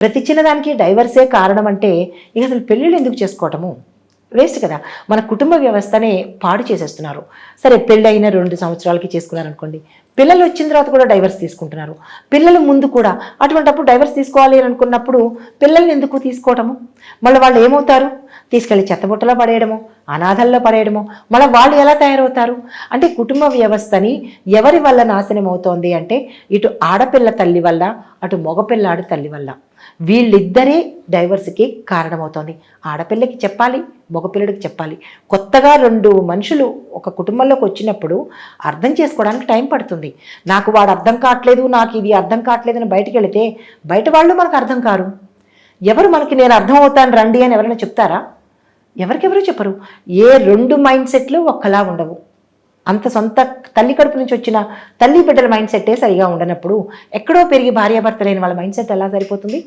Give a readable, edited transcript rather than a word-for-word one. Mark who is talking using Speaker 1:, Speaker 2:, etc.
Speaker 1: ప్రతి చిన్నదానికి డైవర్సే కారణం అంటే ఇక అసలు పెళ్ళిళ్ళు ఎందుకు చేసుకోవటము? వేస్ట్ కదా. మన కుటుంబ వ్యవస్థనే పాడు చేసేస్తున్నారు. సరే పెళ్ళైన 2 సంవత్సరాలకి చేసుకున్నారనుకోండి, పిల్లలు వచ్చిన తర్వాత కూడా డైవర్స్ తీసుకుంటున్నారు. పిల్లలు ముందు కూడా అటువంటప్పుడు డైవర్స్ తీసుకోవాలి అని అనుకున్నప్పుడు పిల్లల్ని ఎందుకు తీసుకోవటము? మళ్ళీ వాళ్ళు ఏమవుతారు? తీసుకెళ్ళి చెత్తబుట్టలో పడేయడము, అనాథల్లో పడేయడము, మళ్ళీ వాళ్ళు ఎలా తయారవుతారు? అంటే కుటుంబ వ్యవస్థని ఎవరి వల్ల నాశనం అవుతోంది అంటే ఇటు ఆడపిల్ల తల్లి వల్ల, అటు మగపిల్లాడు తల్లి వల్ల. వీళ్ళిద్దరే డైవర్స్కి కారణమవుతోంది. ఆడపిల్లకి చెప్పాలి, మగపిల్లడికి చెప్పాలి. కొత్తగా 2 మనుషులు ఒక కుటుంబంలోకి వచ్చినప్పుడు అర్థం చేసుకోవడానికి టైం పడుతుంది. నాకు వాడు అర్థం కావట్లేదు, నాకు ఇది అర్థం కావట్లేదు అని బయటికి వెళితే బయట వాళ్ళు మనకు అర్థం కారు. ఎవరు మనకి నేను అర్థం అవుతాను రండి అని ఎవరైనా చెప్తారా? ఎవరికెవరు చెప్పరు. ఏ 2 మైండ్ సెట్లు ఒక్కలా ఉండవు. అంత సొంత తల్లి కడుపు నుంచి వచ్చిన తల్లి బిడ్డల మైండ్ సెట్టే సరిగా ఉండనప్పుడు ఎక్కడో పెరిగి భార్యాభర్తలైన వాళ్ళ మైండ్ సెట్ ఎలా సరిపోతుంది?